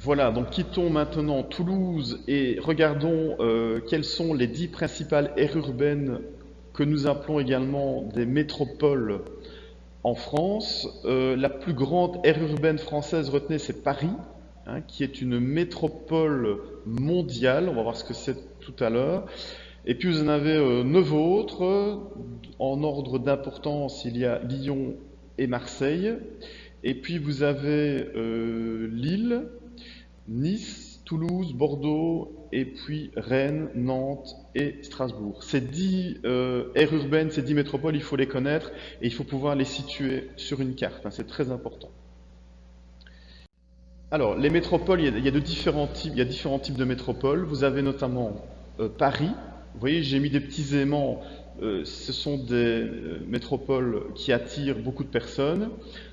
Voilà, donc quittons maintenant Toulouse et regardons quelles sont les 10 principales aires urbaines que nous appelons également des métropoles en France. La plus grande aire urbaine française, retenez, c'est Paris, hein, qui est une métropole mondiale. On va voir ce que c'est tout à l'heure. Et puis vous en avez 9 autres. En ordre d'importance, il y a Lyon et Marseille. Et puis vous avez Lille, Nice, Toulouse, Bordeaux, et puis Rennes, Nantes et Strasbourg. Ces 10 aires urbaines, ces 10 métropoles, il faut les connaître et il faut pouvoir les situer sur une carte, hein, c'est très important. Alors, les métropoles, il y a différents types de métropoles. Vous avez notamment Paris. Vous voyez, j'ai mis des petits aimants. Ce sont des métropoles qui attirent beaucoup de personnes.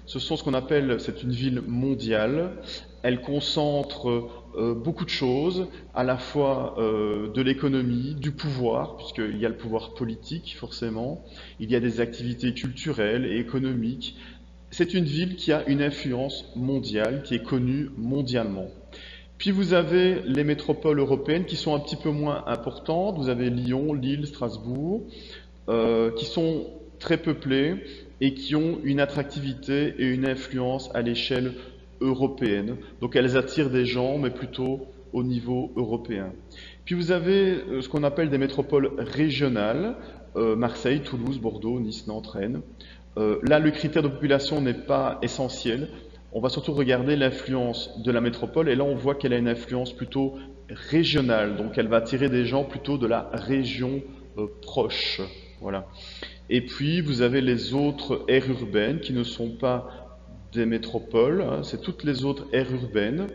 Ce sont ce qu'on appelle, c'est une ville mondiale. Elle concentre beaucoup de choses, à la fois de l'économie, du pouvoir, puisqu'il y a le pouvoir politique forcément, il y a des activités culturelles et économiques. C'est une ville qui a une influence mondiale, qui est connue mondialement. Puis vous avez les métropoles européennes qui sont un petit peu moins importantes. Vous avez Lyon, Lille, Strasbourg, qui sont très peuplées et qui ont une attractivité et une influence à l'échelle européenne. Donc elles attirent des gens, mais plutôt au niveau européen. Puis vous avez ce qu'on appelle des métropoles régionales, Marseille, Toulouse, Bordeaux, Nice, Nantes, Rennes. Là, le critère de population n'est pas essentiel. On va surtout regarder l'influence de la métropole et là, on voit qu'elle a une influence plutôt régionale. Donc, elle va attirer des gens plutôt de la région proche. Voilà. Et puis, vous avez les autres aires urbaines qui ne sont pas des métropoles, hein, c'est toutes les autres aires urbaines.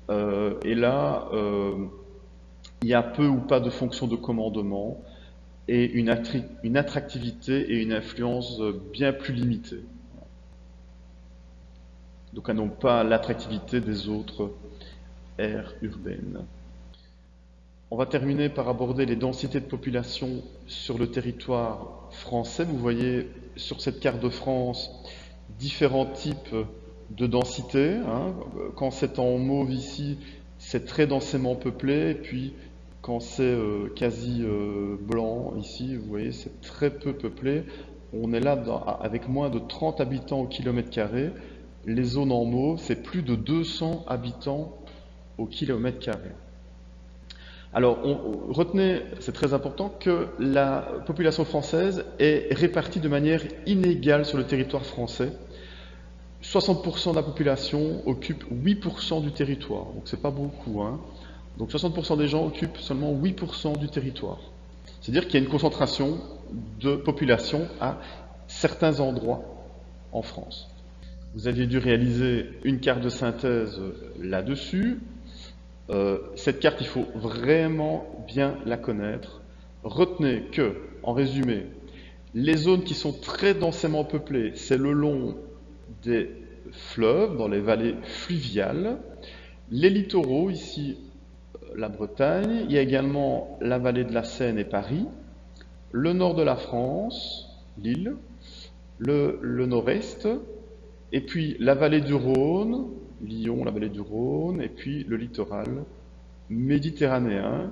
Et là, il y a peu ou pas de fonction de commandement et une attractivité et une influence bien plus limitées. Donc elles n'ont pas l'attractivité des autres aires urbaines. On va terminer par aborder les densités de population sur le territoire français. Vous voyez sur cette carte de France différents types de densité, hein. Quand c'est en mauve ici, c'est très densément peuplé, et puis quand c'est quasi blanc ici, vous voyez, c'est très peu peuplé. On est là avec moins de 30 habitants au kilomètre carré. Les zones en mauve, c'est plus de 200 habitants au kilomètre carré. Alors, retenez, c'est très important, que la population française est répartie de manière inégale sur le territoire français. 60% de la population occupe 8% du territoire, donc c'est pas beaucoup, hein. Donc 60% des gens occupent seulement 8% du territoire. C'est-à-dire qu'il y a une concentration de population à certains endroits en France. Vous aviez dû réaliser une carte de synthèse là-dessus. Cette carte, il faut vraiment bien la connaître. Retenez que, en résumé, les zones qui sont très densément peuplées, c'est le long des fleuves, dans les vallées fluviales. Les littoraux, ici, la Bretagne. Il y a également la vallée de la Seine et Paris. Le nord de la France, Lille. Le nord-est. Et puis la vallée du Rhône, Lyon, la vallée du Rhône. Et puis le littoral méditerranéen.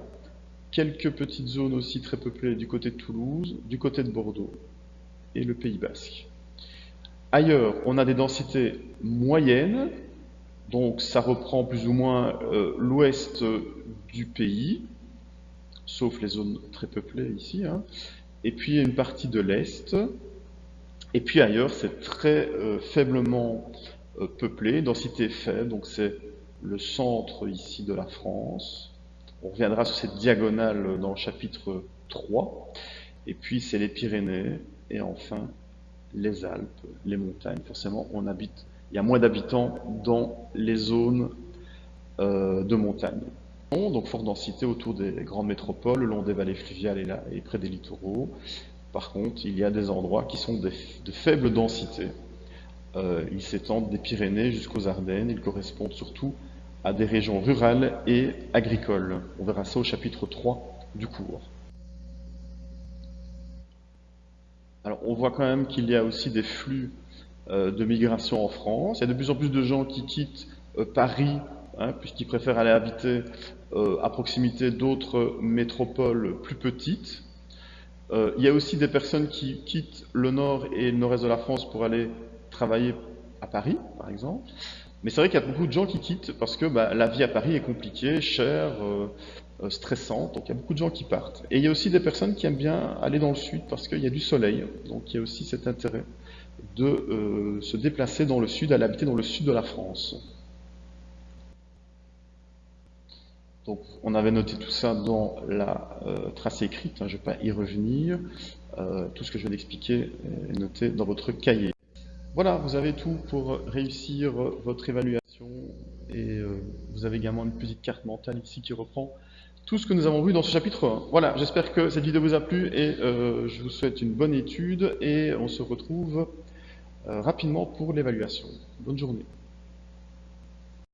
Quelques petites zones aussi très peuplées du côté de Toulouse, du côté de Bordeaux et le Pays Basque. Ailleurs, on a des densités moyennes, donc ça reprend plus ou moins l'ouest du pays, sauf les zones très peuplées ici, hein. Et puis une partie de l'est, et puis ailleurs c'est très faiblement peuplé, densité faible, donc c'est le centre ici de la France. On reviendra sur cette diagonale dans le chapitre 3, et puis c'est les Pyrénées, et enfin les Alpes, les montagnes. Forcément, il y a moins d'habitants dans les zones de montagne. Donc, forte densité autour des grandes métropoles, le long des vallées fluviales et près des littoraux. Par contre, il y a des endroits qui sont de faible densité. Ils s'étendent des Pyrénées jusqu'aux Ardennes. Ils correspondent surtout à des régions rurales et agricoles. On verra ça au chapitre 3 du cours. Alors, on voit quand même qu'il y a aussi des flux de migration en France. Il y a de plus en plus de gens qui quittent Paris hein, puisqu'ils préfèrent aller habiter à proximité d'autres métropoles plus petites. Il y a aussi des personnes qui quittent le nord et le nord-est de la France pour aller travailler à Paris, par exemple. Mais c'est vrai qu'il y a beaucoup de gens qui quittent parce que bah, la vie à Paris est compliquée, chère, stressante, donc il y a beaucoup de gens qui partent. Et il y a aussi des personnes qui aiment bien aller dans le sud parce qu'il y a du soleil, donc il y a aussi cet intérêt de se déplacer dans le sud, aller habiter dans le sud de la France. Donc on avait noté tout ça dans la tracée écrite, hein, je ne vais pas y revenir. Tout ce que je viens d'expliquer est noté dans votre cahier. Voilà, vous avez tout pour réussir votre évaluation et vous avez également une petite carte mentale ici qui reprend tout ce que nous avons vu dans ce chapitre 1. Voilà, j'espère que cette vidéo vous a plu et je vous souhaite une bonne étude et on se retrouve rapidement pour l'évaluation. Bonne journée.